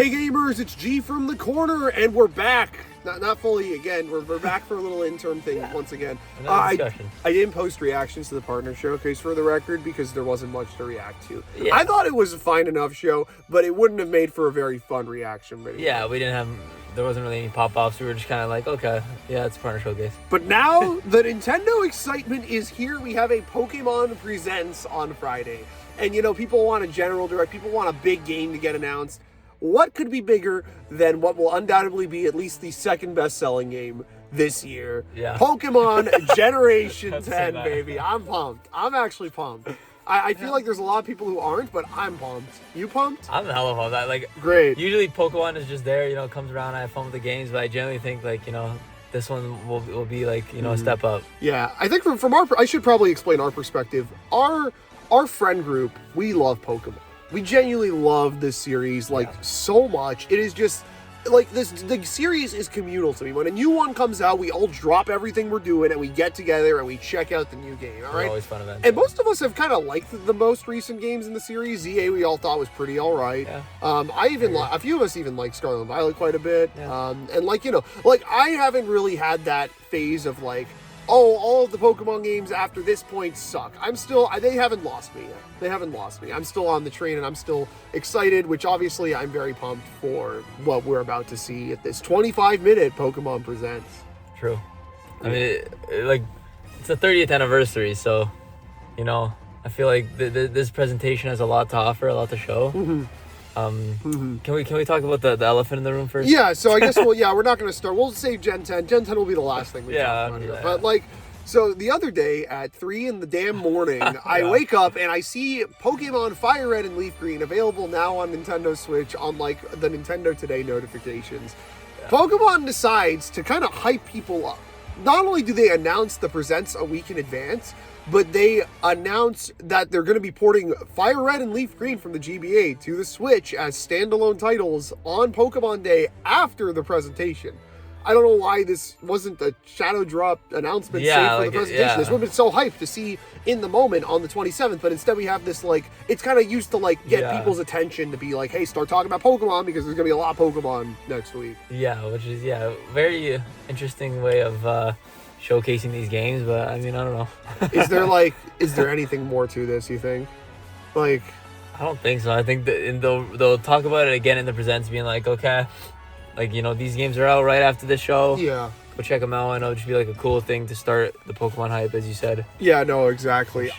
Hey gamers, it's G from the corner, and we're back. Not fully again. We're back for a little interim thing once again. I didn't post reactions to the partner showcase for the record because there wasn't much to react to. Yeah. I thought it was a fine enough show, but it wouldn't have made for a very fun reaction video. Yeah, there wasn't really any pop-offs. We were just kind of like, okay, yeah, it's a partner showcase. But now the Nintendo excitement is here. We have a Pokémon Presents on Friday. And people want a general direct, people want a big game to get announced. What could be bigger than what will undoubtedly be at least the second best-selling game this year? Yeah. Pokemon Generation 10, baby. I'm pumped. I'm actually pumped. I feel like there's a lot of people who aren't, but I'm pumped. You pumped? I'm hella pumped. Like, great. Usually Pokemon is just there, comes around, I have fun with the games, but I generally think, this one will be, a step up. Yeah. I think from our... I should probably explain our perspective. Our friend group, we love Pokemon. We genuinely love this series, so much. It is just, the series is communal to me. When a new one comes out, we all drop everything we're doing, and we get together, and we check out the new game, all right? They're always fun events. And most of us have kind of liked the most recent games in the series. ZA we all thought was pretty all right. Yeah. A few of us even like Scarlet and Violet quite a bit. Yeah. And I haven't really had that phase of all of the Pokemon games after this point suck. They haven't lost me yet. They haven't lost me. I'm still on the train and I'm still excited, which obviously I'm very pumped for what we're about to see at this 25-minute Pokemon Presents. True. I mean, it's the 30th anniversary, so, I feel like this presentation has a lot to offer, a lot to show. Mm-hmm. Can we talk about the elephant in the room first? Yeah, so I guess we're not going to start. We'll save Gen 10. Gen 10 will be the last thing we talk about here. But so the other day at 3 in the damn morning, I wake up and I see Pokemon Fire Red and Leaf Green available now on Nintendo Switch on the Nintendo Today notifications. Yeah. Pokemon decides to kind of hype people up. Not only do they announce the presents a week in advance, but they announce that they're going to be porting Fire Red and Leaf Green from the GBA to the Switch as standalone titles on Pokemon Day after the presentation. I don't know why this wasn't a shadow drop announcement for the presentation. This would have been so hyped to see in the moment on the 27th, but instead we have this, it's kind of used to, get people's attention to be hey, start talking about Pokemon because there's going to be a lot of Pokemon next week. Yeah, which is, very interesting way of showcasing these games, but I mean, I don't know. is there anything more to this, you think? I don't think so. I think that they'll talk about it again in the presents, being okay, these games are out right after the show. Yeah. Go check them out, and it'll just be a cool thing to start the Pokemon hype, as you said. Yeah, no, exactly.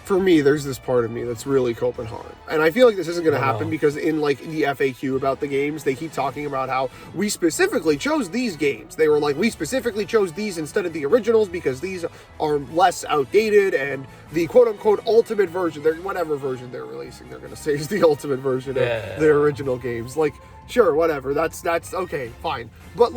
For me, there's this part of me that's really coping hard. And I feel like this isn't going to happen because in the FAQ about the games, they keep talking about how we specifically chose these games. They were we specifically chose these instead of the originals because these are less outdated and the quote-unquote ultimate version, whatever version they're releasing, they're going to say is the ultimate version of their original games. Sure, whatever. That's okay, fine. But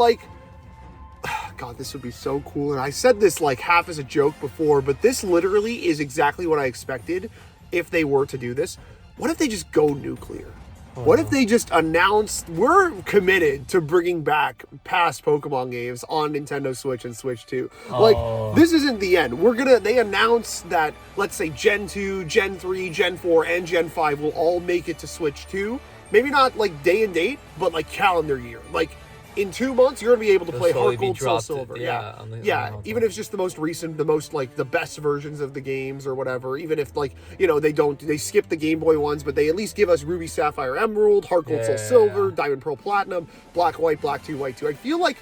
God, this would be so cool. And I said this half as a joke before, but this literally is exactly what I expected if they were to do this. What if they just go nuclear? What if they just announce we're committed to bringing back past Pokemon games on Nintendo Switch and Switch 2? This isn't the end. They announce that, let's say, Gen 2, Gen 3, Gen 4, and Gen 5 will all make it to Switch 2. Maybe not day and date, but calendar year. In 2 months, you're going to be able to play Heart Gold, Soul Silver. Even if it's just the most recent, the most, the best versions of the games or whatever. Even if, they skip the Game Boy ones, but they at least give us Ruby, Sapphire, Emerald, Heart Gold, Soul Silver, Diamond, Pearl, Platinum, Black, White, Black 2, White 2. I feel like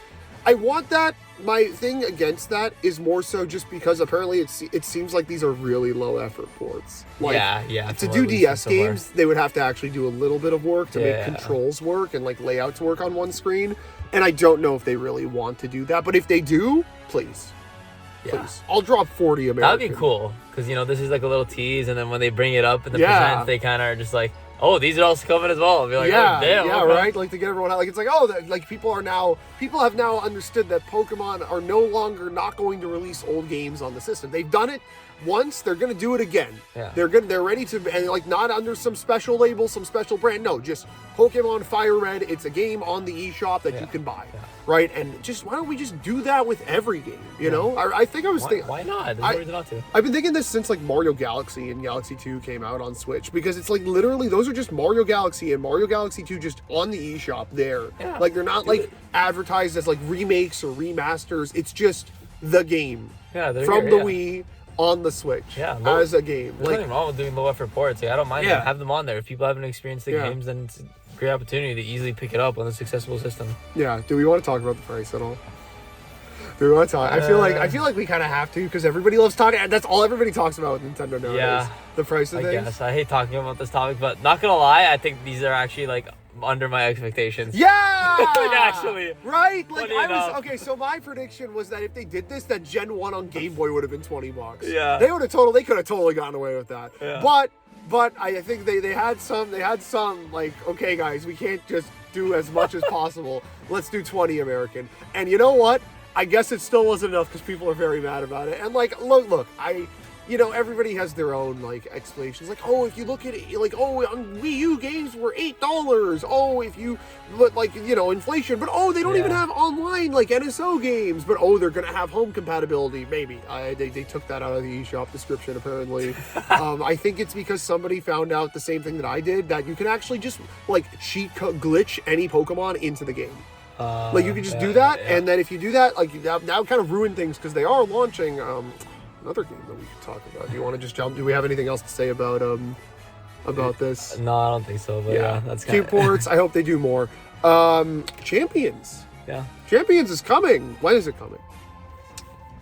I want that. My thing against that is more so just because apparently it seems like these are really low-effort ports. To do DS games, they would have to actually do a little bit of work to make controls work and, layouts work on one screen. And I don't know if they really want to do that. But if they do, please. I'll drop 40 American. That would be cool. Because, this is a little tease. And then when they bring it up in the presents, they kind of are just oh, these are also coming as well. I'll be oh, damn. Yeah, okay. Right? To get everyone out. People have now understood that Pokemon are no longer not going to release old games on the system. They've done it. once, they're gonna do it again. Yeah. They're ready to, and like not under some special label, some special brand. No, just Pokemon Fire Red. It's a game on the eShop that you can buy, right? And just why don't we just do that with every game? You know, I think I was thinking, why not? There's no reason not to. I've been thinking this since like Mario Galaxy and Galaxy 2 came out on Switch, because it's like literally those are just Mario Galaxy and Mario Galaxy 2 just on the eShop there. Yeah. Like they're not like advertised as like remakes or remasters. It's just the game from the Wii on the Switch as a game. There's nothing wrong with doing low effort ports. Like, I don't mind them. Have them on there. If people haven't experienced the games, then it's a great opportunity to easily pick it up on this accessible system. Yeah. Do we want to talk about the price at all? Do we want to talk? I feel like we kind of have to, because everybody loves talking. That's all everybody talks about with Nintendo nowadays. Yeah. The price of things. Yes. I hate talking about this topic, but not gonna lie, I think these are actually like under my expectations. Yeah. Like, actually. Right. Like okay. So my prediction was that if they did this, that Gen 1 on Game Boy would have been $20. Yeah. They could have totally gotten away with that. Yeah. But I think they had some like, okay guys, we can't just do as much as possible. Let's do 20 American. And you know what? I guess it still wasn't enough because people are very mad about it. And like, look, everybody has their own like explanations. Like, oh, if you look at it, like, oh, on Wii U games were $8. Oh, if you look like, inflation. But oh, they don't even have online like NSO games. But oh, they're gonna have home compatibility. Maybe they took that out of the eShop description apparently. I think it's because somebody found out the same thing that I did, that you can actually just like glitch any Pokemon into the game. Like you can just do that, and then if you do that, like now kind of ruin things, because they are launching another game that we can talk about. Do you want to just jump? Do we have anything else to say about this? No, I don't think so. But yeah, that's cute ports. I hope they do more. Champions. Yeah, Champions is coming. When is it coming?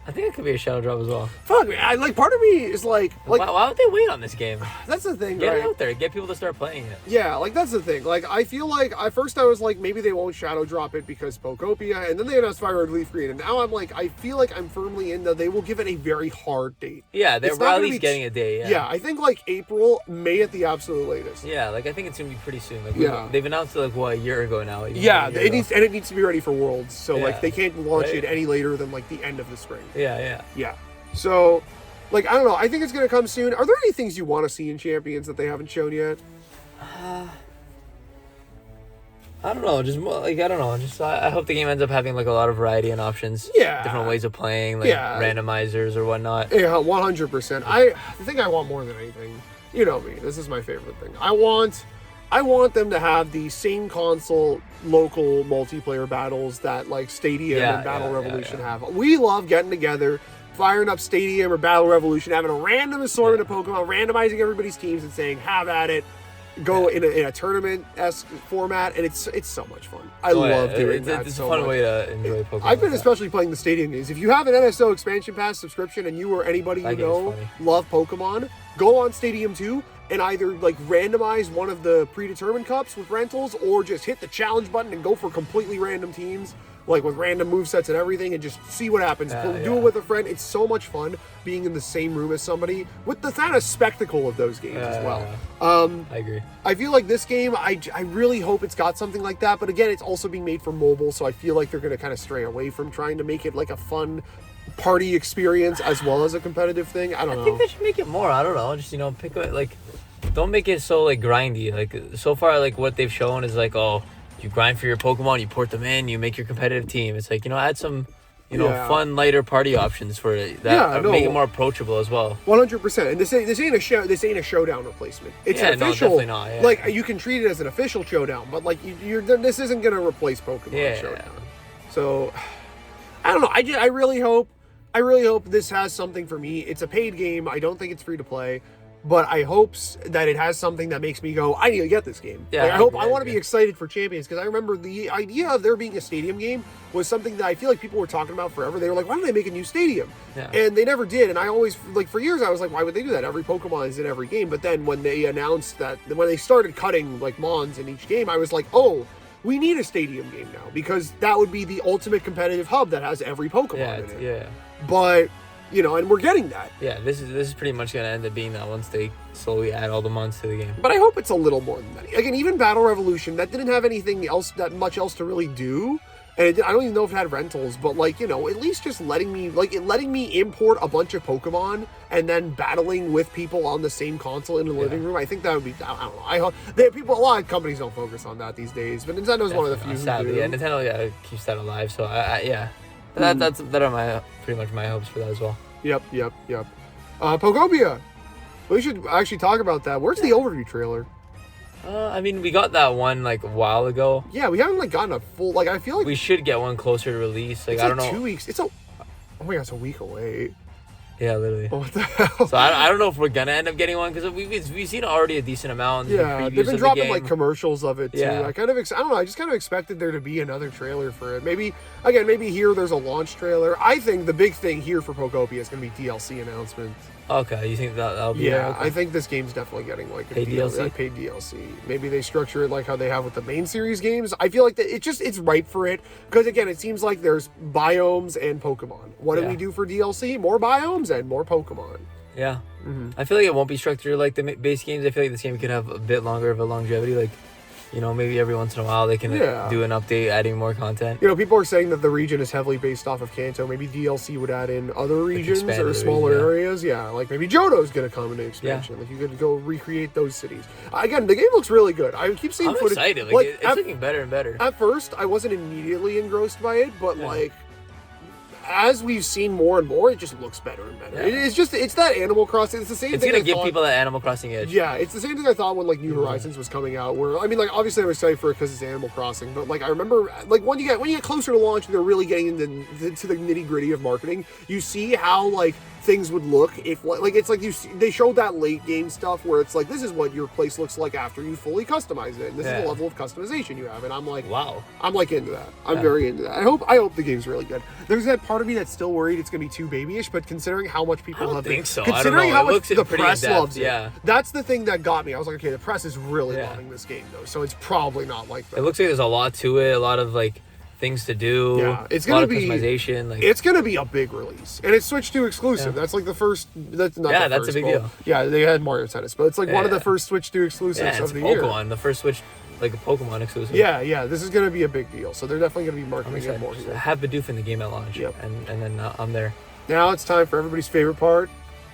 I think it could be a shadow drop as well. Fuck, man. Part of me is like why would they wait on this game? That's the thing, Get right? it out there. Get people to start playing it. Yeah, like that's the thing. Like I feel like at first I was like, maybe they won't shadow drop it because Pokopia, and then they announced Fire Red Leaf Green, and now I'm like, I feel like I'm firmly in that they will give it a very hard date. Yeah, they're at least getting a date. Yeah, I think like April, May at the absolute latest. Yeah, like I think it's gonna be pretty soon. Like they've announced it like a year ago now. It needs to be ready for Worlds, so like they can't launch it any later than like the end of the spring. Yeah. So, like, I don't know. I think it's going to come soon. Are there any things you want to see in Champions that they haven't shown yet? I don't know. Just like, I don't know. Just I hope the game ends up having like a lot of variety and options. Yeah. Different ways of playing, like randomizers or whatnot. Yeah, 100%. I think I want more than anything. You know me. This is my favorite thing. I want them to have the same console local multiplayer battles that like Stadium and Battle Revolution have. We love getting together, firing up Stadium or Battle Revolution, having a random assortment of Pokemon, randomizing everybody's teams and saying, have at it. Go in a tournament-esque format, and it's so much fun. I love doing that. It's so a fun much. way to enjoy Pokemon. I've been especially playing the Stadium games. If you have an NSO expansion pass subscription and you or anybody you know love Pokemon, go on Stadium 2 and either like randomize one of the predetermined cups with rentals, or just hit the challenge button and go for completely random teams, like with random movesets and everything, and just see what happens. Do it with a friend. It's so much fun being in the same room as somebody with the kind of spectacle of those games as well. I agree. I feel like this game, I really hope it's got something like that, but again, it's also being made for mobile, so I feel like they're going to kind of stray away from trying to make it like a fun party experience as well as a competitive thing. I don't know. I think they should make it more. I don't know. Just, pick it, like, don't make it so, like, grindy. Like, so far, like, what they've shown is, like, oh, you grind for your Pokemon, you port them in, you make your competitive team. It's like, add some, fun, lighter party options for it that make it more approachable as well. 100%. And this ain't a showdown replacement. It's an official. Definitely not. Yeah. Like, you can treat it as an official showdown, but like, this isn't gonna replace Pokemon Showdown. So, I don't know. I really hope this has something for me. It's a paid game. I don't think it's free to play. But I hope that it has something that makes me go, I need to get this game. Yeah, I want to be excited for Champions, because I remember the idea of there being a Stadium game was something that I feel like people were talking about forever. They were like, why don't they make a new Stadium? Yeah. And they never did. And I always, like, for years, I was like, why would they do that? Every Pokemon is in every game. But then when they announced that, when they started cutting, like, Mons in each game, I was like, oh, we need a Stadium game now, because that would be the ultimate competitive hub that has every Pokemon in it. Yeah. But... and we're getting that. Yeah, this is pretty much going to end up being that once they slowly add all the mons to the game. But I hope it's a little more than that. Again, even Battle Revolution, that didn't have anything else, that much else to really do. And I don't even know if it had rentals, but like, at least just letting me import a bunch of Pokemon and then battling with people on the same console in the living room. I think that would be, I don't know. I hope a lot of companies don't focus on that these days, but Nintendo's one of the few who do. Yeah, Nintendo keeps that alive. So that are pretty much my hopes for that as well. Yep. Pokopia. We should actually talk about that. Where's the overview trailer? I mean, we got that one like a while ago. Yeah, we haven't like gotten a full. Like, I feel like we should get one closer to release. Like, it's I don't like know. 2 weeks. Oh my god, it's a week away. Yeah, literally. What the hell? So I don't know if we're gonna end up getting one because we've seen already a decent amount. Yeah, they've been dropping like commercials of it too. Yeah. I don't know. I just kind of expected there to be another trailer for it. Maybe here there's a launch trailer. I think the big thing here for Pokopia is going to be DLC announcements. Okay, you think that'll be? Yeah, okay. I think this game's definitely getting like a paid DLC. Like paid DLC. Maybe they structure it like how they have with the main series games. I feel like that it's ripe for it because again, it seems like there's biomes and Pokemon. What do we do for DLC? More biomes and more Pokemon. Yeah, I feel like it won't be structured like the base games. I feel like this game could have a bit longer of a longevity. Like, maybe every once in a while they can do an update, adding more content. People are saying that the region is heavily based off of Kanto. Maybe DLC would add in other regions or smaller areas. Yeah, like maybe Johto's going to come into expansion. Like you could go recreate those cities. Again, the game looks really good. I keep seeing footage. I'm excited. Like it's looking better and better. At first, I wasn't immediately engrossed by it, but like, as we've seen more and more, it just looks better and better. Yeah. It's that Animal Crossing. It's the same thing. It's gonna give people that Animal Crossing edge. Yeah, it's the same thing I thought when like New Horizons was coming out. Where I mean, like obviously I'm excited for it because it's Animal Crossing, but like I remember like when you get closer to launch, and they're really getting into the nitty gritty of marketing. You see how like things would look if like it's like they showed that late game stuff where it's like this is what your place looks like after you fully customize it. And this is the level of customization you have, and I'm like, wow, I'm like into that. I'm very into that. I hope the game's really good. There's that part of me that's still worried it's gonna be too babyish, but considering how much people have think so. Considering how much the press loves it, yeah, that's the thing that got me. I was like, okay, the press is really loving this game though, so it's probably not like that. It looks like there's a lot to it, a lot of like things to do. Yeah, it's gonna be customization. Like, it's gonna be a big release, and it's Switch 2 exclusive. That's like the first. That's not. Yeah, the that's first, a big deal. Yeah, they had Mario Tennis, but it's like one of the first Switch 2 exclusives of the year. Pokemon, the first Switch, like a Pokemon exclusive. Yeah, this is gonna be a big deal. So they're definitely gonna be marketing it more. I have Bidoof in the game at launch, and then I'm there. Now it's time for everybody's favorite part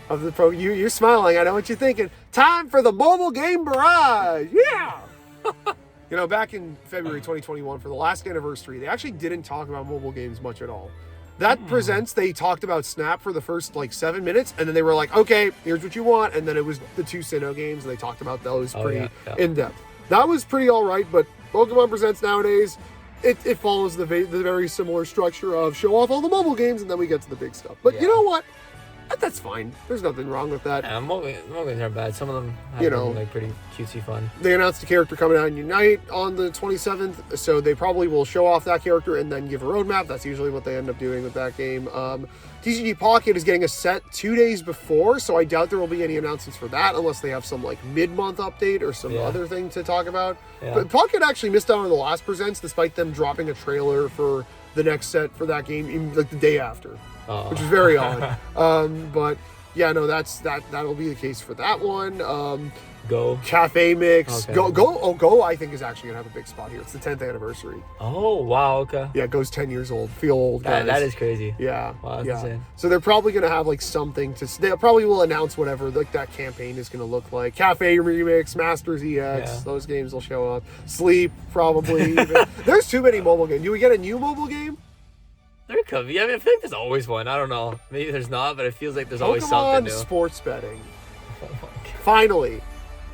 of the pro. You're smiling. I know what you're thinking. Time for the mobile game barrage. Yeah. Back in February 2021, for the last anniversary, they actually didn't talk about mobile games much at all. That presents, they talked about Snap for the first 7 minutes, and then they were like, okay, here's what you want, and then it was the two Sinnoh games, and they talked about those pretty in-depth. That was pretty all right, but Pokemon Presents nowadays, it follows the very similar structure of show off all the mobile games, and then we get to the big stuff. But you know what? That's fine. There's nothing wrong with that. Yeah, mobile games aren't bad. Some of them have been, pretty cutesy fun. They announced a character coming out in Unite on the 27th, so they probably will show off that character and then give a roadmap. That's usually what they end up doing with that game. TCG Pocket is getting a set 2 days before, so I doubt there will be any announcements for that unless they have some mid-month update or some other thing to talk about. Yeah. But Pocket actually missed out on the last Presents despite them dropping a trailer for the next set for that game the day after. Which is very odd. But yeah, no, that'll be the case for that one. Go Cafe Mix. Okay. Go I think is actually gonna have a big spot here. It's the 10th anniversary. Oh wow, okay. Yeah, Go's 10 years old. Feel old, guys. That is crazy. Yeah. Wow, that's insane. So they're probably gonna have something to. They probably will announce whatever that campaign is gonna look like. Cafe Remix, Masters EX. Those games will show up. Sleep probably. There's too many mobile games. Do we get a new mobile game? There could be. I mean, I feel like there's always one. I don't know. Maybe there's not, but it feels like there's always something new. Sports betting. Oh my God. Finally,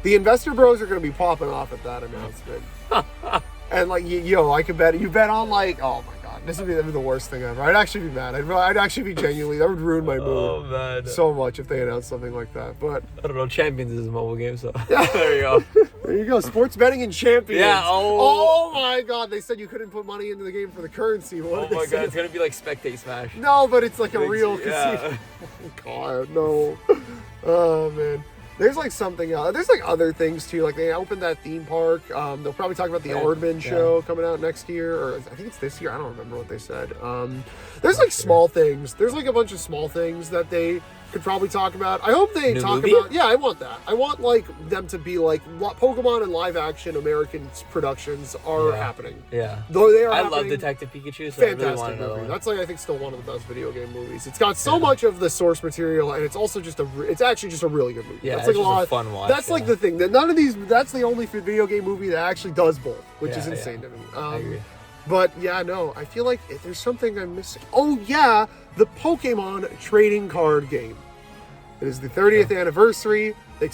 the investor bros are going to be popping off at that announcement. And I could bet. You bet on oh my God, this would be the worst thing ever. I'd actually be mad. I'd actually be genuinely. That would ruin my mood. Oh man, so much if they announced something like that. But I don't know. Champions is a mobile game, so there you go. There you go. Sports betting and Champions. Yeah. Oh my God, they said you couldn't put money into the game for the currency. Oh my God, it's gonna be like Spectate Smash. No, but it's like a real casino. Oh God, no. Oh man. There's something else. There's other things too. They opened that theme park. They'll probably talk about the Aardman show coming out next year, or I think it's this year. I don't remember what they said. There's small things. There's a bunch of small things that they could probably talk about. I hope they New talk movie? about. Yeah, I want that. I want like them to be like Pokemon and live action American productions are happening. Yeah. Though they are. I love happening, Detective Pikachu, so I really fantastic want another movie. one. That's like I think still one of the best video game movies. It's got so much of the source material, and it's also just it's actually just a really good movie. Yeah, that's it's like just a lot. a fun watch. That's like the thing that none of these. That's the only video game movie that actually does both, which is insane to me. I agree. But yeah, no, I feel like there's something I'm missing. Oh yeah, the Pokemon trading card game. It is the 30th anniversary. They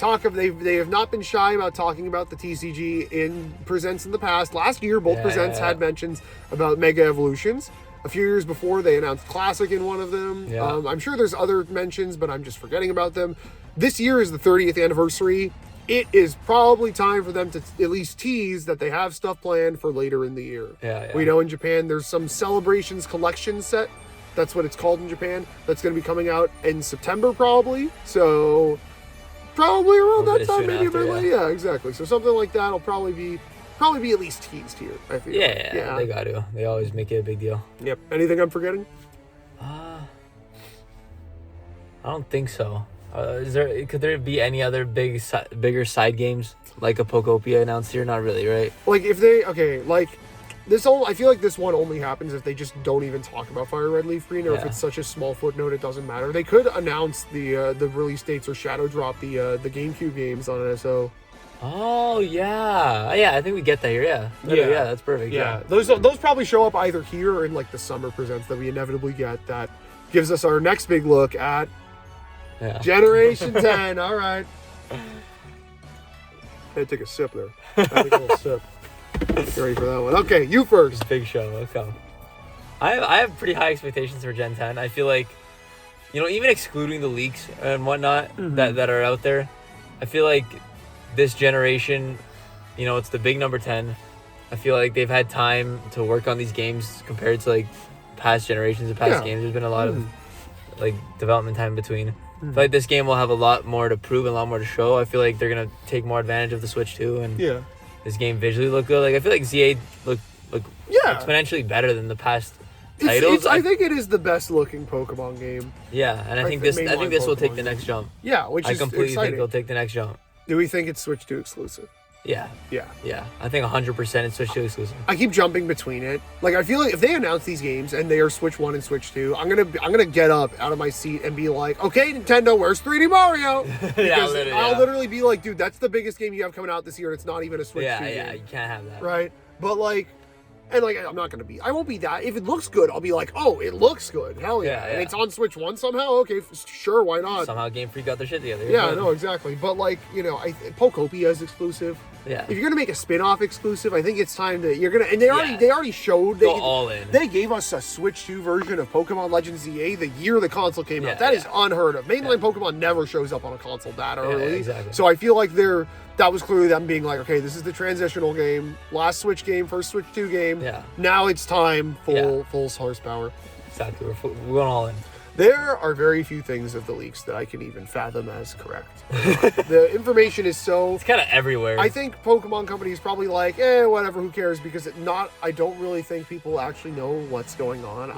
have not been shy about talking about the TCG in presents in the past. Last year, both presents had mentions about Mega Evolutions. A few years before, they announced Classic in one of them. Yeah. I'm sure there's other mentions, but I'm just forgetting about them. This year is the 30th anniversary. It is probably time for them to at least tease that they have stuff planned for later in the year. Yeah. We know in Japan there's some Celebrations collection set. That's what it's called in Japan. That's going to be coming out in September probably. So probably around that time, maybe a bit later. Yeah, exactly. So something like that will probably be at least teased here, I feel. Yeah, they got to. They always make it a big deal. Yep. Anything I'm forgetting? I don't think so. Could there be any other bigger side games like a Pokopia announced here? Not really, right? Like if I feel like this one only happens if they just don't even talk about Fire Red Leaf Green, or if it's such a small footnote it doesn't matter. They could announce the release dates or shadow drop the GameCube games on an SO. Oh yeah, I think we get that here. Yeah, that's perfect. Yeah, those probably show up either here or in like the summer presents that we inevitably get. That gives us our next big look at Generation 10. All right. Had to take a sip there. Had to take a little sip. Get ready for that one. Okay, you first. Big show. Let's go. I have pretty high expectations for Gen 10. I feel like, even excluding the leaks and whatnot that are out there, I feel like this generation, it's the big number 10. I feel like they've had time to work on these games compared to like past generations of past games. There's been a lot of like development time between. I feel like this game will have a lot more to prove and a lot more to show. I feel like they're gonna take more advantage of the Switch too, and this game visually look good. Like I feel like ZA look exponentially better than the past titles. I think it is the best looking Pokemon game. Yeah, and I think this will take the next jump. Yeah, which I is completely exciting. think they'll take the next jump. Do we think it's Switch 2 exclusive? Yeah. Yeah. I think 100% it's Switch 2 exclusive. I keep jumping between it. Like I feel like if they announce these games and they are Switch 1 and Switch 2, I'm gonna get up out of my seat and be like, okay, Nintendo, where's 3D Mario? Because I'll literally be like, dude, that's the biggest game you have coming out this year, and it's not even a Switch 2 game. Yeah, you can't have that. Right? But like, and like, I won't be that. If it looks good, I'll be like, oh, it looks good. Hell yeah. And it's on Switch 1 somehow? Okay, sure, why not? Somehow Game Freak got their shit together. Yeah, no, exactly. But like, Pokopia is exclusive. Yeah. If you're gonna make a spin-off exclusive, I think it's time to they already showed go all in. They gave us a Switch 2 version of Pokemon Legends ZA the year the console came out. That is unheard of. Mainline Pokemon never shows up on a console that early. Exactly. So I feel like that was clearly them being like, okay, this is the transitional game, last Switch game, first Switch 2 game. Yeah. Now it's time full horsepower. Exactly. We're going all in. There are very few things of the leaks that I can even fathom as correct. The information is it's kind of everywhere. I think Pokemon Company is probably like, whatever, who cares? Because I don't really think people actually know what's going on.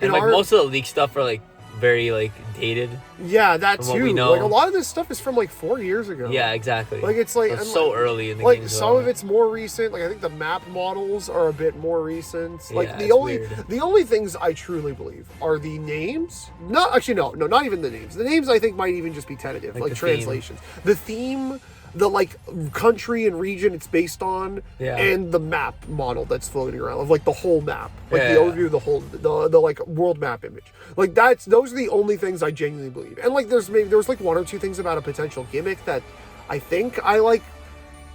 Most of the leak stuff are like very like dated. Yeah, that too. We know. Like a lot of this stuff is from like 4 years ago. Yeah, exactly. Like it's like so early in the game. Like some of it's more recent. Like I think the map models are a bit more recent. Like the only things I truly believe are the names. Not even the names. The names I think might even just be tentative, like translations. The theme, the like country and region it's based on, and the map model that's floating around of like the whole map, like the overview of the whole the like world map image. Like those are the only things I genuinely believe. And like there's like one or two things about a potential gimmick that I think I like.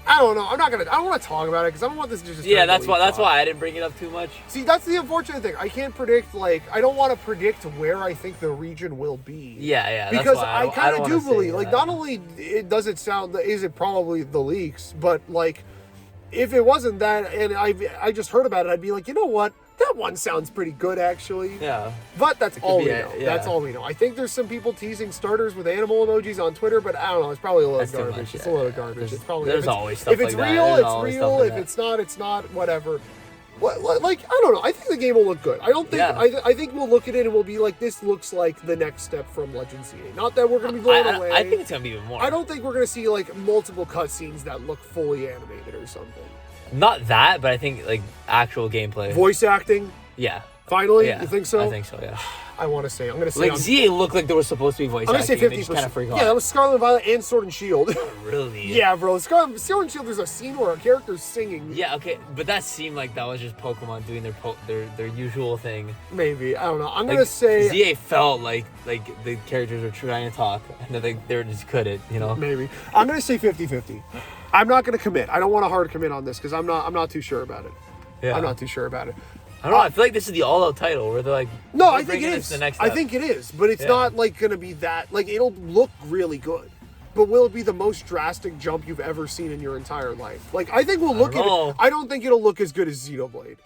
I don't know. I don't want to talk about it because I don't want this to just. Yeah, that's why I didn't bring it up too much. See, that's the unfortunate thing. I can't predict. Like, I don't want to predict where I think the region will be. Yeah. Because I kind of do believe. Like, not only is it probably the leaks, but like, if it wasn't that, and I just heard about it, I'd be like, you know what? That one sounds pretty good, actually. Yeah. But that's all we know. Yeah. That's all we know. I think there's some people teasing starters with animal emojis on Twitter, but I don't know. It's probably a load of garbage. It's a load of garbage. It's probably there's always stuff if it's like real, that. it's real. If it's not, it's not. Whatever. Like, I don't know. I think the game will look good. I don't think. Yeah. I think we'll look at it and we'll be like, this looks like the next step from Legends CA. Not that we're going to be blown away. I think it's gonna be even more. I don't think we're going to see like multiple cutscenes that look fully animated or something. Not that, but I think like actual gameplay. Voice acting. Yeah. Finally, Yeah. you think so? I think so. Yeah. I want to say. I'm going to say. Like ZA looked like there was supposed to be voice I'm going to say acting. They 50%. just kind of forgot. Yeah, that was Scarlet and Violet and Sword and Shield. Really? Yeah, bro. Sword and Shield. There's a scene where a character's singing. Yeah. Okay, but that seemed like that was just Pokemon doing their usual thing. Maybe, I don't know. I'm Like, gonna say ZA felt like the characters were trying to talk and they just couldn't. You know. maybe. I'm gonna say 50-50. I'm not gonna commit. I don't want a hard commit on this because I'm not too sure about it. Yeah. I'm not too sure about it. I don't know. I feel like this is the all-out title where they're like, No, we're I think bringing it this is. to the next I step. think it is, but it's Yeah. not like gonna be that. Like it'll look really good, but will it be the most drastic jump you've ever seen in your entire life? Like I think we'll look at know. it. I don't think it'll look as good as Xenoblade.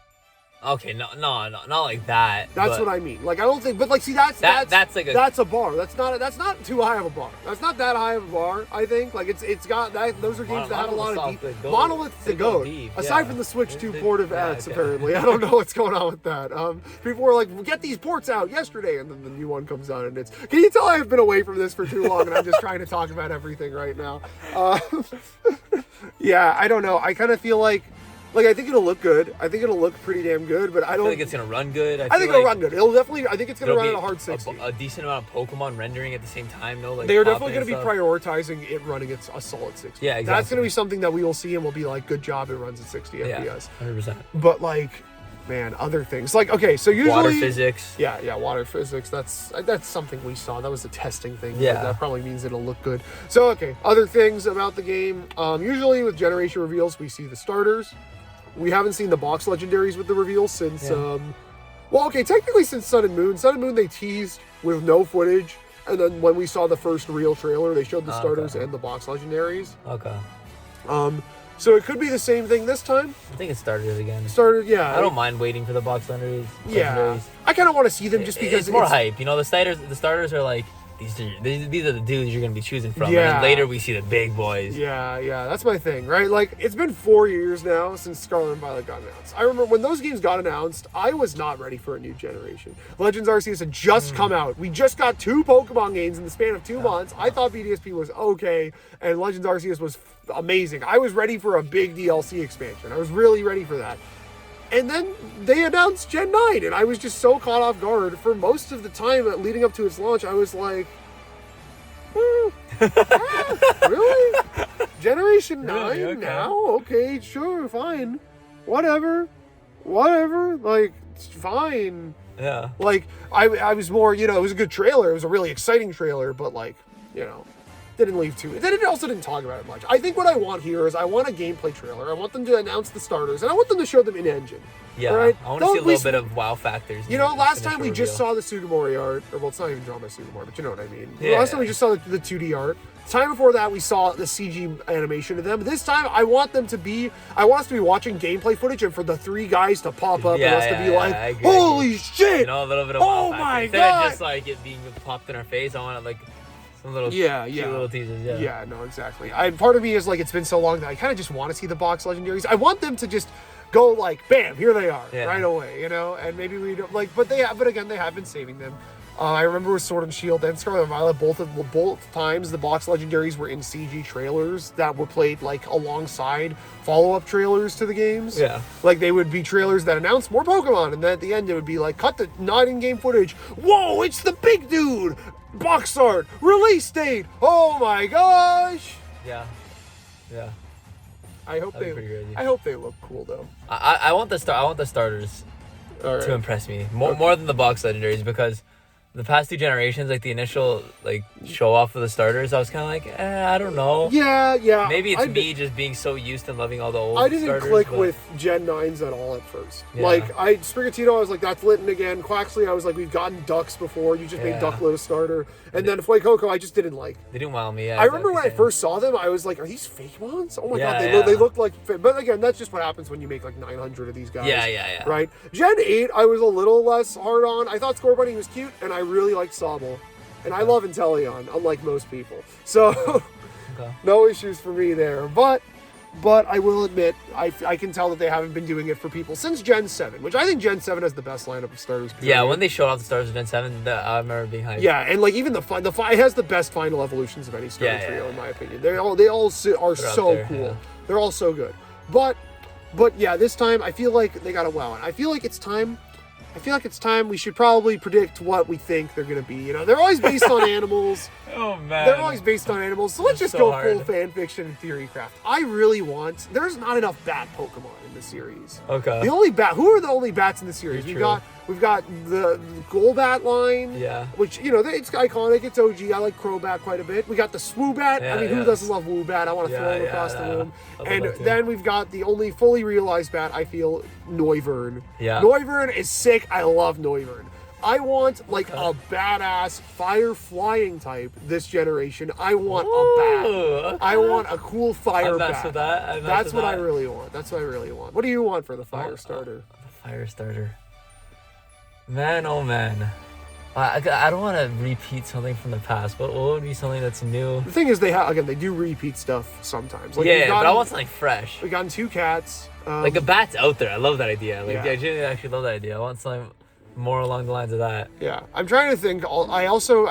Okay, no, not like that. That's but what I mean. Like I don't think, but like see that's that's like a that's a bar. That's not too high of a bar. That's not that high of a bar. I think like it's got that. Those are games that have a lot of deep. Monolith's the go goat. deep, Aside yeah. from the Switch 2 They- port of yeah, ads, okay. apparently I don't know what's going on with that. People were like, "Get these ports out yesterday," and then the new one comes out, and it's. Can you tell I have been away from this for too long, and I'm just trying to talk about everything right now? Yeah, I don't know. I kind of feel like I think it'll look good. I think it'll look pretty damn good, but I I don't. feel like it's gonna run good. I think it'll run good. It'll definitely. I think it's gonna There'll run be at a hard 60. A decent amount of Pokemon rendering at the same time, though. Like They are definitely popping going to be and stuff. prioritizing it running at a solid 60. Yeah, That's exactly. going to be something that we will see and we'll be like, good job, it runs at 60 Yeah, FPS. 100%. But like, man, other things. Like, okay, so usually... Water physics. Yeah, water physics. That's something we saw. That was a testing thing. but Yeah. That probably means it'll look good. So, okay, other things about the game. Usually with generation reveals, we see the starters. We haven't seen the box legendaries with the reveals since... Yeah. Well, okay, technically since Sun and Moon. Sun and Moon they teased with no footage. And then when we saw the first real trailer, they showed the starters Okay. and the box legendaries. Okay. So it could be the same thing this time. I think it started again. Started, yeah. I don't mind waiting for the box legendaries. Yeah. legendaries. I kind of want to see them just because it's more hype. You know, the starters are like these are the dudes you're gonna be choosing from. And Yeah. then later we see the big boys. Yeah, that's my thing, right? Like, it's been 4 years now since Scarlet and Violet got announced. I remember when those games got announced, I was not ready for a new generation. Legends Arceus had just come out. We just got 2 Pokemon games in the span of 2 months. I thought BDSP was okay, and Legends Arceus was amazing. I was ready for a big DLC expansion. I was really ready for that. And then they announced Gen 9, and I was just so caught off guard. For most of the time leading up to its launch, I was like, really? Generation 9 Really? Okay. now? Okay, sure, fine. Whatever. Like, it's fine. Yeah. Like, I was more, it was a good trailer. It was a really exciting trailer, but, like, didn't leave too. They also didn't talk about it much. I think what I want here is I want a gameplay trailer. I want them to announce the starters, and I want them to show them in engine. Yeah. Right? I want to see a little bit of wow factors. Last time we just saw the Sugimori art, or well, it's not even drawn by Sugimori, but you know what I mean. Yeah, Last time we just saw the 2D art. The time before that, we saw the CG animation of them. This time, I want us to be watching gameplay footage, and for the 3 guys to pop up and us to be like, I agree. "Holy shit!" A little bit of Oh wow my factor. Instead God! of just like it being popped in our face, I want like some little cute little teasers. Yeah, no, exactly. Part of me is like, it's been so long that I kind of just want to see the box legendaries. I want them to just go like, bam, here they are, right away, and maybe we don't like, but again, they have been saving them. I remember with Sword and Shield and Scarlet and Violet, both times the box legendaries were in CG trailers that were played like alongside follow-up trailers to the games. Yeah. Like they would be trailers that announced more Pokemon, and then at the end it would be like, cut the not in-game footage. Whoa, it's the big dude! Box art, release date. Oh my gosh! Yeah. I hope That'd be pretty crazy. I hope they look cool though. I want the starters All right. to impress me more than the box legendaries, because the past 2 generations, like the initial like show off of the starters, I was kind of like, I don't know. Yeah. Maybe it's me just being so used to loving all the old. I didn't starters, click but- with Gen 9s at all at first. Yeah. Like, Sprigatito, I was like, that's Litten again. Quaxley, I was like, we've gotten Ducks before. You just made Yeah. Ducklet a starter. And then Fuecoco, I just didn't like. They didn't wow me. Yeah, I remember when I exactly. first saw them, I was like, are these fake ones? Oh my Yeah, god, yeah. they look like... But again, that's just what happens when you make like 900 of these guys. Yeah. Right? Gen 8, I was a little less hard on. I thought Score Bunny was cute, and I really liked Sobble. And I love Inteleon, unlike most people. So, Okay. no issues for me there. But But I will admit, I can tell that they haven't been doing it for people since Gen 7, which I think Gen 7 has the best lineup of starters. Period. Yeah, when they showed off the starters of Gen 7, I remember being hyped. Yeah, and like even the it has the best final evolutions of any starter trio in my opinion. They all are so cool. Yeah. They're all so good. But yeah, this time I feel like they got a wow, and I feel like it's time. We should probably predict what we think they're gonna be. You know, they're always based on animals. Oh man, they're always based on animals. So let's just go hard. full fan fiction and theory craft. I really want. There's not enough bat Pokemon in the series. Okay. The only bat. Who are the only bats in the series? True. We've got the Golbat line. Yeah. Which, you know, it's iconic. It's OG. I like Crobat quite a bit. We got the Swoobat. Yeah, I mean, who doesn't love Woobat? I want to throw him across the room. And then we've got the only fully realized bat, I feel, Noivern. Yeah. Noivern is sick. I love Noivern. I want, like, a badass fire flying type this generation. I want a bat. Okay. I want a cool fire I'm bat. messed with that. That's what I really want. That's what I really want. What do you want for the fire starter? The fire starter. Man, oh man. I don't want to repeat something from the past, but what would be something that's new? The thing is, they do repeat stuff sometimes. Like, But I want something fresh. We've gotten 2 cats. Like a bat's out there. I love that idea. Like, Yeah. I genuinely actually love that idea. I want something more along the lines of that. Yeah, I'm trying to think. I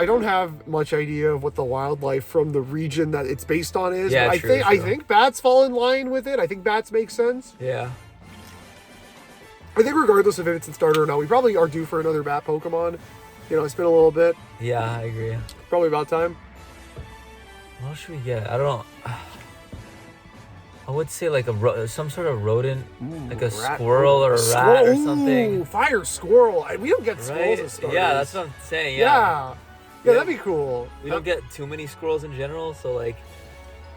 don't have much idea of what the wildlife from the region that it's based on is. Yeah, but true. I think bats fall in line with it. I think bats make sense. Yeah. I think regardless of if it's in starter or not, we probably are due for another bat Pokemon. You know, it's been a little bit. Yeah, I agree. Probably about time. What should we get? I don't know. I would say like some sort of rodent, like a squirrel or a rat or something. Ooh, fire squirrel. We don't get squirrels Right? as starters. Yeah, that's what I'm saying. Yeah, Yeah. that'd be cool. We don't get too many squirrels in general, so like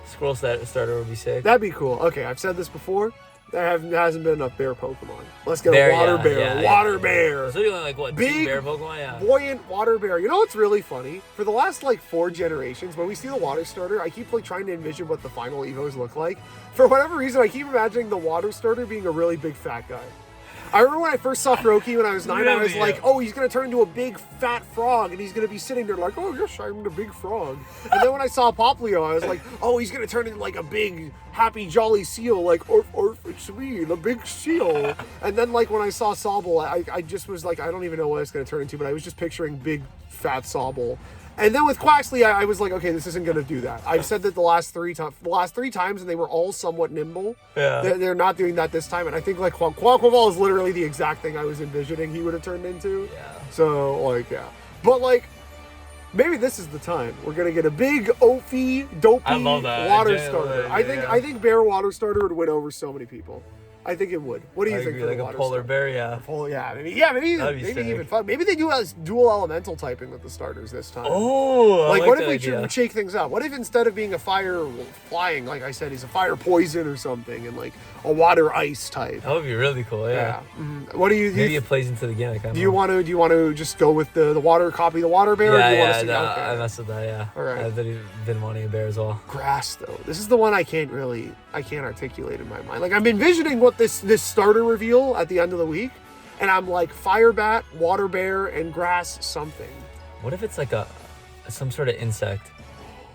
squirrel starter would be sick. That'd be cool. Okay, I've said this before. There hasn't been enough bear Pokemon. Let's get Bear, a water yeah, bear. yeah, water yeah. bear. There's literally like what, Big, 2 bear Pokemon? Yeah. Buoyant water bear. You know what's really funny? For the last like 4 generations, when we see the water starter, I keep like trying to envision what the final Evos look like. For whatever reason, I keep imagining the water starter being a really big fat guy. I remember when I first saw Froakie when I was 9, I was like, oh, he's going to turn into a big fat frog, and he's going to be sitting there like, oh, yes, I'm a big frog. And then when I saw Poplio, I was like, oh, he's going to turn into like a big, happy, jolly seal, like, orf, it's me, the big seal. And then like when I saw Sobble, I just was like, I don't even know what it's going to turn into, but I was just picturing big, fat Sobble. And then with Quaxley, I was like, okay, this isn't going to do that. I've said that the last three times, and they were all somewhat nimble. Yeah. They're not doing that this time. And I think like Quaquaval is literally the exact thing I was envisioning he would have turned into. Yeah. So like, yeah. But like, maybe this is the time. We're going to get a big, dopey I love that. water Yeah, starter. yeah. I think Bear Water Starter would win over so many people. I think it would. What do you I think agree, for like the a water polar starter? bear, yeah. Maybe That'd be sick. even fun. Maybe they do as dual elemental typing with the starters this time. Oh, Like, what if we idea. shake things up? What if instead of being a fire flying, like I said, he's a fire poison or something, and like a water ice type? That would be really cool, yeah. What do you? Maybe it plays into the gimmick. Do you want to just go with the water copy the water bear? Yeah, or do you yeah, want to okay. I messed with that, yeah. All right. I've been wanting a bear as well. Grass though. This is the one I can't articulate in my mind. Like I'm envisioning what this starter reveal at the end of the week, and I'm like fire bat, water bear, and grass something. What if it's like some sort of insect?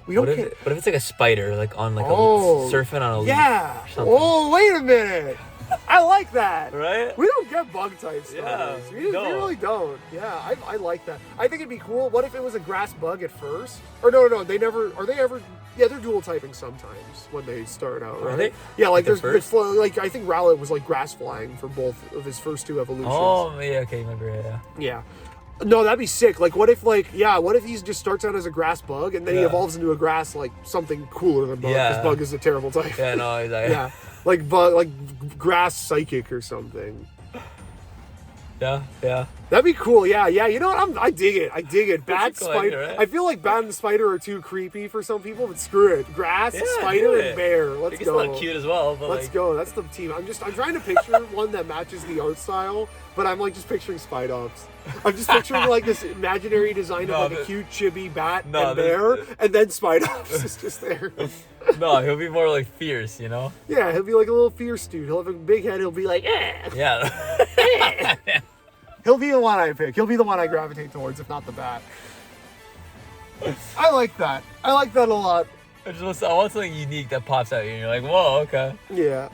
We don't What get. if it's like a spider, like on like Oh, a surfing on a leaf? Yeah. or something? Oh, wait a minute. I like that. Right? We don't get bug type starters. Yeah, we no. really don't. Yeah, I like that. I think it'd be cool. What if it was a grass bug at first? Or no, they never. Are they ever? Yeah, they're dual typing sometimes when they start out, right? Are they? Yeah, like At there's first? like I think Rowlet was like grass flying for both of his first 2 evolutions. Oh, yeah, okay, you might be right, yeah. Yeah. No, that'd be sick. Like, what if he just starts out as a grass bug and then he Yeah. evolves into a grass, like, something cooler than bug, because Yeah. bug is a terrible type. Yeah, no, exactly. Yeah. Like, bug, like, grass psychic or something. Yeah. That'd be cool. Yeah. You know what? I dig it. Bat, cool spider. idea, right? I feel like bat and spider are too creepy for some people, but screw it. Grass, Yeah, spider, do and it. bear. Let's It's go. not cute as well, but Let's like, go. That's the team. I'm trying to picture one that matches the art style, but I'm like just picturing Spidops. I'm just picturing like this imaginary design of like a cute chibi bat and bear, and then Spidops is just there. no, he'll be more like fierce, you know? Yeah, he'll be like a little fierce dude. He'll have a big head. He'll be like, Yeah. He'll be the one I pick. He'll be the one I gravitate towards, if not the bat. I like that. I like that a lot. I want something unique that pops at you, and you're like, whoa, okay. Yeah.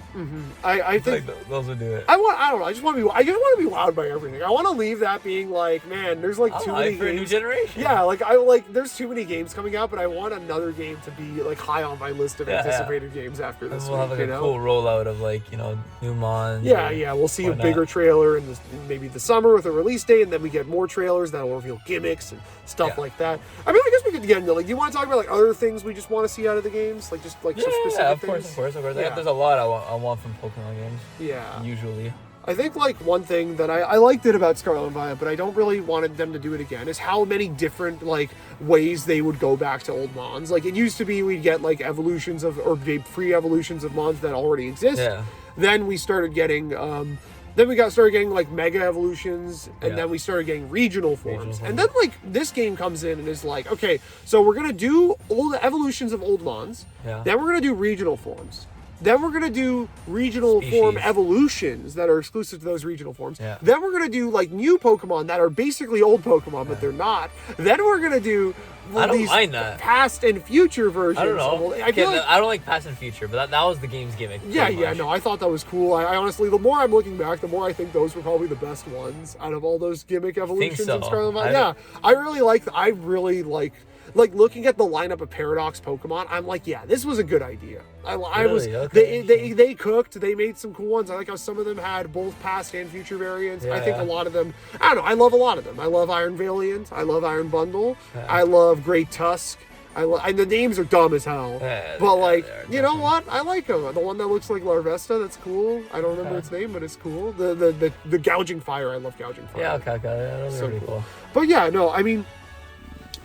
I think like those would do it. I don't know. I just want to be wowed by everything. I want to leave that being like, man, there's like too many for games. a new generation. Yeah, there's too many games coming out, but I want another game to be like high on my list of anticipated games after this. We'll have like a cool rollout of like new Mons. Yeah. We'll see a bigger trailer in maybe the summer with a release date, and then we get more trailers that will reveal gimmicks and stuff like that. I mean, I guess we could get into like, do you want to talk about like other things we just want to see out of the games, like just like some specific things? Of course. Yeah. There's a lot I want from Pokemon games. Yeah. Usually. I think like one thing that I liked it about Scarlet and Violet, but I don't really wanted them to do it again, is how many different like ways they would go back to old Mons. Like it used to be we'd get like evolutions of or free evolutions of Mons that already exist. Yeah. Then we started getting started getting like mega evolutions, and then we started getting regional forms. And then like this game comes in and is like, okay, so we're gonna do all the evolutions of old Mons. Yeah. Then we're gonna do regional forms. Then we're going to do regional form evolutions that are exclusive to those regional forms. Yeah. Then we're going to do like new Pokemon that are basically old Pokemon, but they're not. Then we're going to do these past and future versions. I don't know. I don't like past and future, but that was the game's gimmick. No, I thought that was cool. I honestly, the more I'm looking back, the more I think those were probably the best ones out of all those gimmick evolutions in Scarlet and Violet. Yeah, I really like looking at the lineup of Paradox Pokemon, I'm like, yeah, this was a good idea. They cooked, they made some cool ones. I like how some of them had both past and future variants. I think a lot of them, I don't know, I love a lot of them. I love Iron Valiant, I love Iron Bundle, I love Great Tusk. And the names are dumb as hell. But like, you know what? I like them. The one that looks like Larvesta, that's cool. I don't remember its name, but it's cool. The Gouging Fire, I love Gouging Fire. Yeah, okay. Those are pretty cool. But yeah, no, I mean,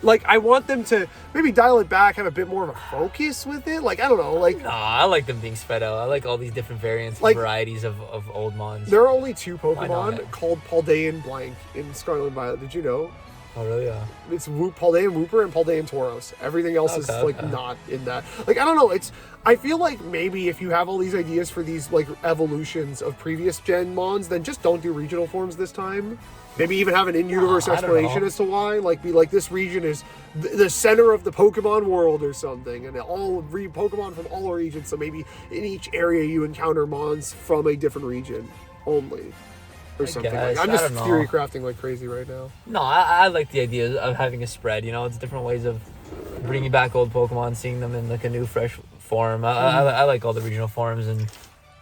like, I want them to maybe dial it back, have a bit more of a focus with it. Like, I don't know, like... Nah, I like them being spread out. I like all these different variants and varieties of old Mons. There are only 2 Pokemon called Paldean Blank in Scarlet and Violet. Did you know? Oh, really? Yeah. It's Paldean Wooper and Paldean Tauros. Everything else is, not in that. Like, I don't know, I feel like maybe if you have all these ideas for these, like, evolutions of previous gen Mons, then just don't do regional forms this time. Maybe even have an in-universe explanation as to why. Like, be like, this region is the center of the Pokemon world or something. And all Pokemon from all regions. So maybe in each area you encounter Mons from a different region only. Or something like I'm just theory crafting like crazy right now. No, I like the idea of having a spread. It's different ways of bringing back old Pokemon, seeing them in like a new, fresh form. I like all the regional forms, and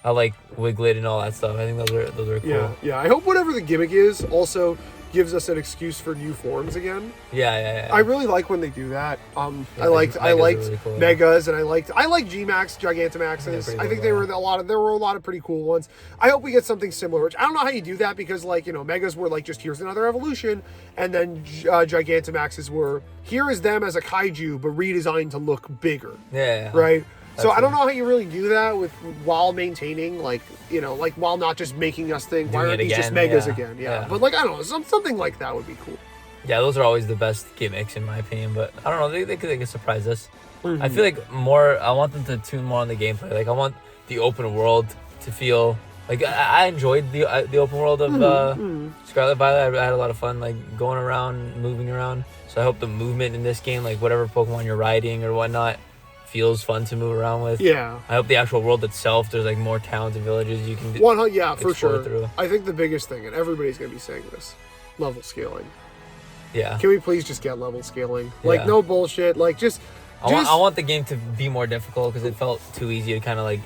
I like Wiglet and all that stuff. I think those are cool. Yeah. I hope whatever the gimmick is also gives us an excuse for new forms again. Yeah. I really like when they do that. I liked really cool, Megas, and I like G-Max, Gigantamaxes. I think there were a lot of pretty cool ones. I hope we get something similar, which I don't know how you do that, because Megas were like, just here's another evolution, and then Gigantamaxes were, here is them as a kaiju but redesigned to look bigger. Yeah. Right? So I don't know how you really do that while maintaining, while not just making us think, why aren't these just Megas again? Yeah. But I don't know, something like that would be cool. Yeah, those are always the best gimmicks in my opinion, but I don't know, they could surprise us. Mm-hmm. I feel like I want them to tune more on the gameplay. Like, I want the open world to feel, like, I enjoyed the open world of Scarlet Violet. I had a lot of fun, like, going around, moving around. So I hope the movement in this game, like, whatever Pokemon you're riding or whatnot, feels fun to move around with. Yeah. I hope the actual world itself, there's like more towns and villages you can for sure. Through. I think the biggest thing, and everybody's going to be saying this, level scaling. Yeah. Can we please just get level scaling? Like, no bullshit. Like, I want the game to be more difficult, because it felt too easy to kind of like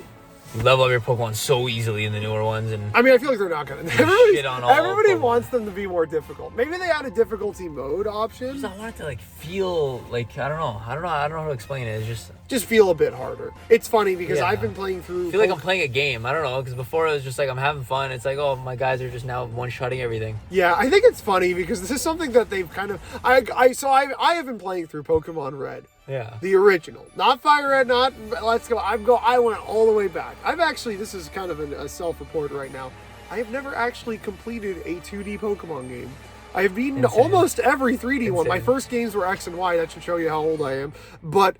level up your Pokemon so easily in the newer ones. And I mean, I feel like they're not gonna. Everybody wants them to be more difficult. Maybe they add a difficulty mode option. I want it to like feel like, I don't know how to explain it. It's just feel a bit harder. It's funny because I've been playing through. I feel like I'm playing a game. I don't know, because before it was just like I'm having fun. It's like, oh, my guys are just now one-shotting everything. Yeah, I think it's funny because this is something that they've kind of. I have been playing through Pokemon Red. Yeah. The original. Not Fire Red, not Let's Go. I went all the way back. This is kind of a self-report right now. I have never actually completed a 2D Pokemon game. I have beaten almost every 3D one. My first games were X and Y. That should show you how old I am. But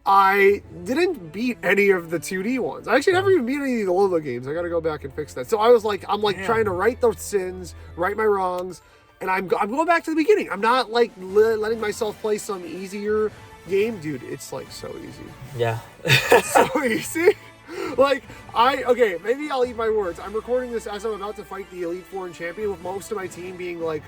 I didn't beat any of the 2D ones. I actually never even beat any of the Lola games. I got to go back and fix that. So I was like, trying to right those sins, right my wrongs, and I'm going back to the beginning. I'm not like letting myself play some easier game, dude, it's like so easy. Yeah. It's so easy. Like, okay, maybe I'll eat my words. I'm recording this as I'm about to fight the Elite Four and Champion, with most of my team being like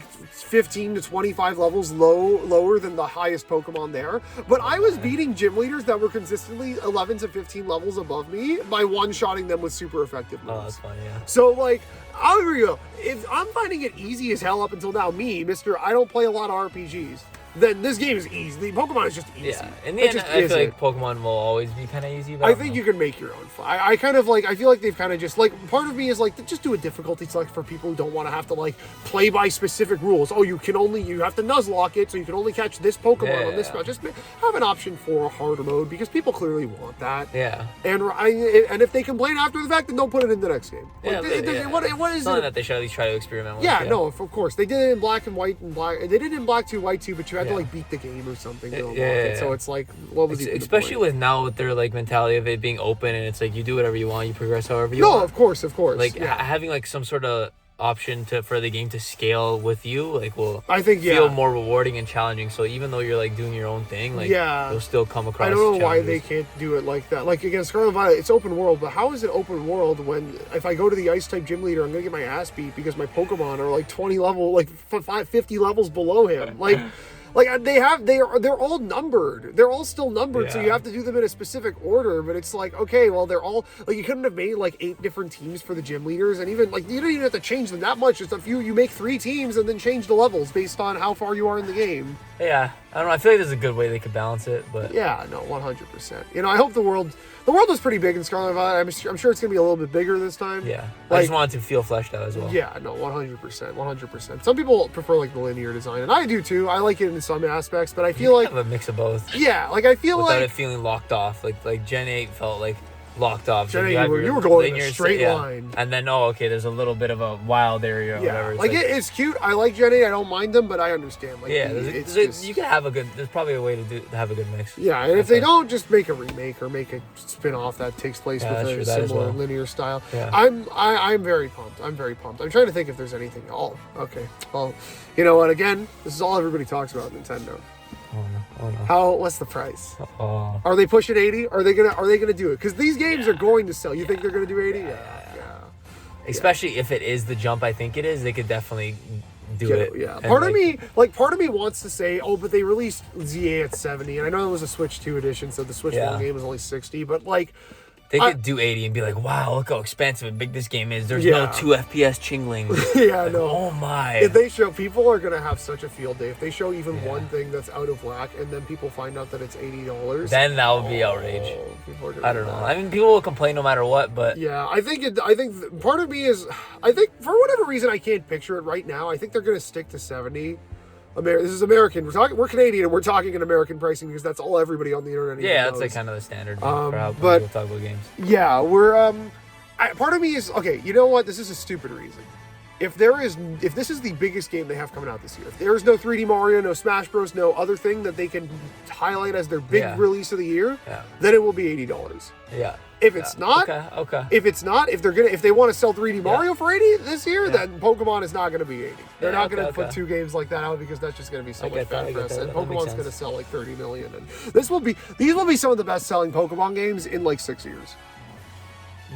15 to 25 levels lower than the highest Pokemon there. But I was beating gym leaders that were consistently 11 to 15 levels above me by one-shotting them with super effective moves. Oh, that's funny, yeah. So, like, I'll agree. If I'm finding it easy as hell up until now, Mr. I don't play a lot of RPGs, then this game is easy. The Pokemon is just easy. Yeah, in the end, I feel like Pokemon will always be kind of easy. But I think you can make your own. I kind of like, I feel like they've kind of just, like, part of me is like, just do a difficulty select for people who don't want to have to, like, play by specific rules. Oh, you have to Nuzlocke it, so you can only catch this Pokemon on this spot. Just have an option for a harder mode, because people clearly want that. Yeah. And if they complain after the fact, then don't put it in the next game. Like, what is something it? that they should at least try to experiment with. Yeah, no, of course. They did it in Black and White and Black. They did it in Black 2, White 2, but you had to, like, beat the game or something to unlock it. So it's like, what was especially with now with their like mentality of it being open, and it's like you do whatever you want, you progress however you want. want. No, of course. Like having like some sort of option for the game to scale with you, like, will I think feel more rewarding and challenging. So even though you're like doing your own thing, like, you'll still come across. I don't know why they can't do it like that. Like, again, Scarlet Violet, it's open world, but how is it open world when if I go to the Ice type gym leader, I'm gonna get my ass beat because my Pokemon are like 20 level, like 50 levels below him, like. Like, they're all numbered. They're all still numbered, so you have to do them in a specific order. But it's like, okay, well, they're all like, you couldn't have made like 8 different teams for the gym leaders, and even like you don't even have to change them that much. Just you make 3 teams and then change the levels based on how far you are in the game. Yeah, I don't know. I feel like there's a good way they could balance it, but yeah, no, 100%. You know, I hope the world was pretty big in Scarlet Violet. I'm sure it's gonna be a little bit bigger this time. Yeah, like, I just want it to feel fleshed out as well. Yeah, no, 100%. Some people prefer like the linear design, and I do too. I like it in some aspects, but I feel like have a mix of both. Yeah, like I feel without like it feeling locked off. Like Gen 8 felt like locked off. Gen 8, you were going in a straight line. And then, there's a little bit of a wild area or whatever. Like, it's cute. I like Gen 8. I don't mind them, but I understand. Like, you can have there's probably a way to have a good mix. Yeah, and if they don't, just make a remake or make a spin-off that takes place with a similar linear style. Yeah. I'm very pumped. I'm trying to think if there's anything. Oh, okay. Well, you know what? Again, this is all everybody talks about Nintendo. Oh no. What's the price? Oh. Are they pushing 80? Are they gonna do it? Because these games are going to sell. You think they're gonna do 80? Yeah. Especially if it is the jump I think it is, they could definitely do it. Yeah. Part of me wants to say, but they released ZA at 70, and I know it was a Switch 2 edition, so the Switch 1 game was only 60, but like, they could do 80 and be like, wow, look how expensive and big this game is. There's no 2 FPS chingling. Yeah, like, no. Oh my. If they show, people are going to have such a field day. If they show even one thing that's out of whack and then people find out that it's $80. Then that would be outrage. I don't know. I mean, people will complain no matter what, but. Yeah, I think part of me is, I think for whatever reason, I can't picture it right now. I think they're going to stick to 70. This is American. We're Canadian, and we're talking in American pricing because that's all everybody on the internet. That's like kind of the standard for how people talk about games. Yeah, we're part of me is okay. You know what? This is a stupid reason. If this is the biggest game they have coming out this year, if there's no 3D Mario, no Smash Bros, no other thing that they can highlight as their big release of the year, then it will be $80. Yeah. If it's not, okay. If it's not, if they want to sell 3D Mario for 80 this year, then Pokemon is not going to be 80. They're not going to put 2 games like that out because that's just going to be so much bad press. And Pokemon's going to sell like 30 million. And these will be some of the best selling Pokemon games in like 6 years.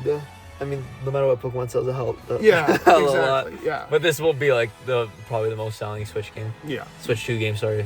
Yeah. I mean, no matter what, Pokemon sells a hell exactly. lot. Yeah. But this will be like probably the most selling Switch game. Yeah. Switch 2 game, sorry,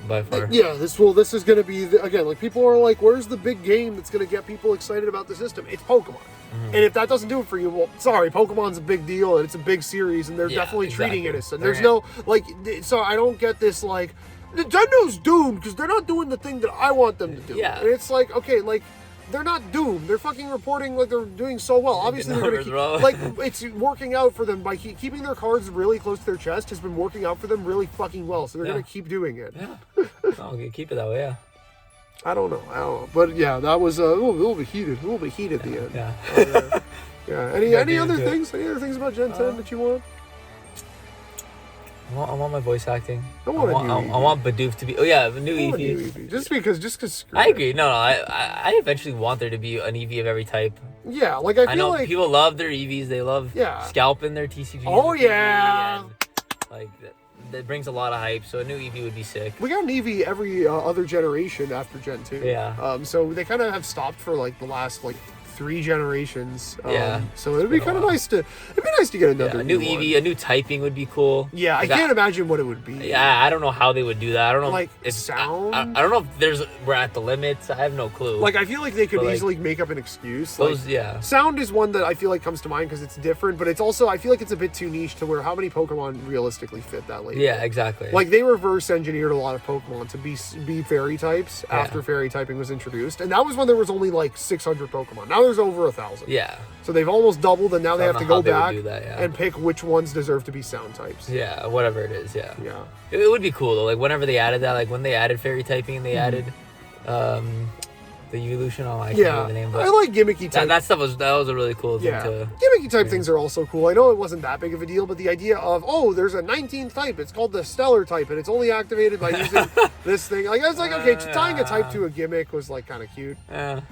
by far. Yeah, this is going to be again, like, people are like, where's the big game that's going to get people excited about the system? It's Pokemon. And if that doesn't do it for you, well, sorry, Pokemon's a big deal and it's a big series and they're definitely treating it as such. There's no like, so I don't get this like Nintendo's doomed because they're not doing the thing that I want them to do. Yeah. And it's like, okay, like, they're not doomed. They're fucking reporting like they're doing so well. Obviously, they're going to keep... Like, it's working out for them by keeping their cards really close to their chest has been working out for them really fucking well. So they're going to keep doing it. Yeah. Okay, keep it that way, yeah. I don't know. But yeah, that was a little bit heated. A little bit heated at the end. Yeah. Yeah. Any other things? Any other things about Gen 10 that you want? I want my voice acting. I want Bidoof to be. Oh yeah, a new Eevee. Just because. I agree. No. I eventually want there to be an Eevee of every type. Yeah, like I feel like people love their Eevees. They love scalping their TCGs. Oh yeah. And, like that brings a lot of hype. So a new Eevee would be sick. We got an Eevee every other generation after Gen 2. Yeah. So they kind of have stopped for like the last like 3 generations. Yeah. So it'd be kind of nice to. It'd be nice to get another A new one. Eevee, a new typing would be cool. Yeah, Like, I can't imagine what it would be. Yeah, I don't know how they would do that. I don't know. Like, if sound? I don't know if we're at the limits. I have no clue. Like, I feel like they could But, like, easily make up an excuse. those, Like, sound is one that I feel like comes to mind because it's different, but it's also, I feel like it's a bit too niche to where how many Pokemon realistically fit that label. Yeah, exactly. Like, they reverse engineered a lot of Pokemon to be fairy types after fairy typing was introduced. And that was when there was only like 600 Pokemon. Now there's over 1,000. Yeah. So they've almost doubled, and now they I have don't to know how go they would back do that, yeah. and pick which ones deserve to be sound types. Yeah, whatever it is, yeah. Yeah. It would be cool though. Like whenever they added that, like when they added fairy typing and they added the evolution. Oh, I can't remember the name, but I like gimmicky type. that stuff was a really cool thing to. Gimmicky type things are also cool. I know it wasn't that big of a deal, but the idea of there's a 19th type. It's called the stellar type, and it's only activated by using this thing. Like I was like, okay, tying a type to a gimmick was like kind of cute.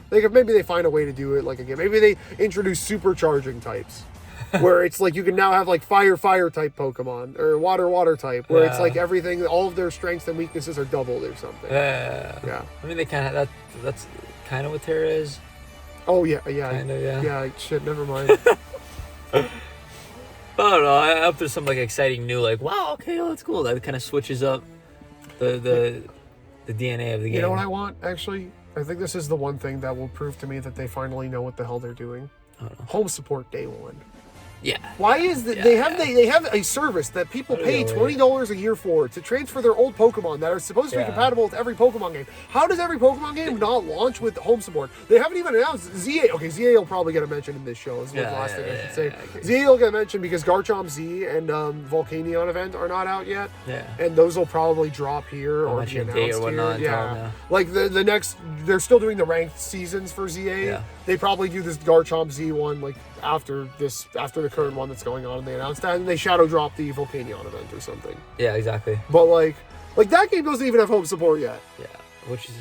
Maybe they find a way to do it like a gimmick. Maybe they introduce supercharging types. Where it's like you can now have like fire type Pokemon or water type, where it's like everything, all of their strengths and weaknesses are doubled or something. Yeah. I mean, they kind of that's kind of what Terra is. Oh yeah. Kinda, yeah. Yeah. Shit. Never mind. I don't know. I hope there's some like exciting new, like wow, okay, that's cool. That kind of switches up the DNA of the game. You know what I want actually? I think this is the one thing that will prove to me that they finally know what the hell they're doing. Home support day one. Yeah. Why is that they have a service that people pay $20 a year for to transfer their old Pokemon that are supposed to be compatible with every Pokemon game? How does every Pokemon game not launch with home support? They haven't even announced ZA. Okay, ZA will probably get a mention in this show. Is the last thing I should say. ZA will get a mention because Garchomp Z and Volcanion event are not out yet. Yeah. And those will probably drop here or be announced or whatnot, here. Yeah. Like the next, they're still doing the ranked seasons for ZA. Yeah. They probably do this Garchomp Z one like after the current one that's going on, and they announced that, and they shadow drop the Volcanion event or something. Yeah, exactly. But like that game doesn't even have home support yet. Yeah, which is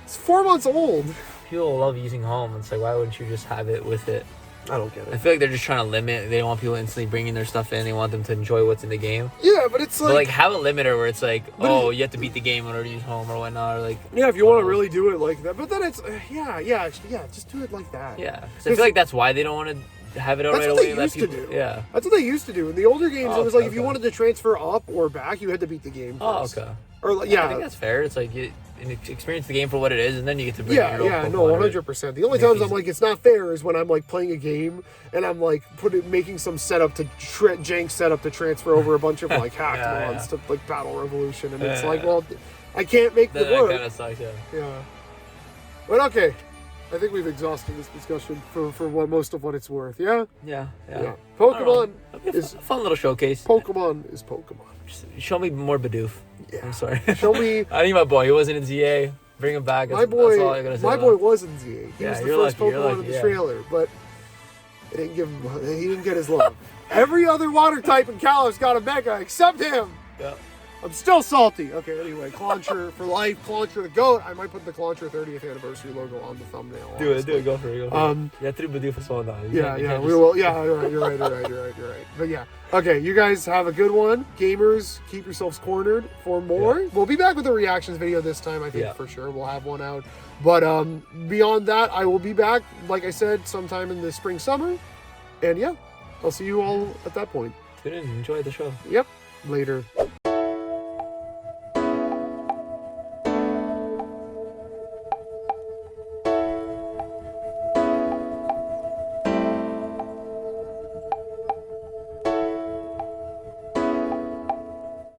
it's 4 months old. People love using home. It's like, why wouldn't you just have it with it? I don't get it. I feel like they're just trying to limit. They don't want people instantly bringing their stuff in. They want them to enjoy what's in the game. Yeah, but it's like have a limiter where it's like, you have to beat the game in order to use home or whatnot. Or like, if you want to really do it like that. But then it's just do it like that. Yeah, so I feel like that's why they don't want to have it out right away. That's what they used to do. Yeah, that's what they used to do in the older games. It was like if you wanted to transfer up or back, you had to beat the game first. Oh, okay. Or like, I think that's fair. It's like experience the game for what it is, and then you get to bring your own Pokemon. 100%. The only times I'm like it's not fair is when I'm like playing a game and I'm like making some setup to jank setup to transfer over a bunch of like hacked mons to like Battle Revolution, and it's like, well, I can't make the work. That kind of sucks. Yeah. But okay, I think we've exhausted this discussion for most of what it's worth. Yeah. Yeah. Pokemon is a fun little showcase. Pokemon is Pokemon. Just show me more Bidoof. Yeah. I'm sorry. Show me. I need my boy. He wasn't in ZA. Bring him back. My boy. That's all I gotta say. My boy was in ZA. He was the first lucky, Pokemon in the trailer, but it didn't give him. He didn't get his love. Every other water type in Kaliv's got a Mega except him. Yeah. I'm still salty. Okay, anyway, Clauncher for life. Clauncher the GOAT. I might put the Clauncher 30th anniversary logo on the thumbnail. Do it. Go for it. Yeah, through Bidoof as well now. We will. Yeah, you're right. But yeah. Okay, you guys have a good one. Gamers, keep yourselves cornered for more. Yeah. We'll be back with a reactions video this time, I think, for sure. We'll have one out. But beyond that, I will be back, like I said, sometime in the spring, summer. And yeah, I'll see you all at that point. Tune in. Enjoy the show. Yep. Later.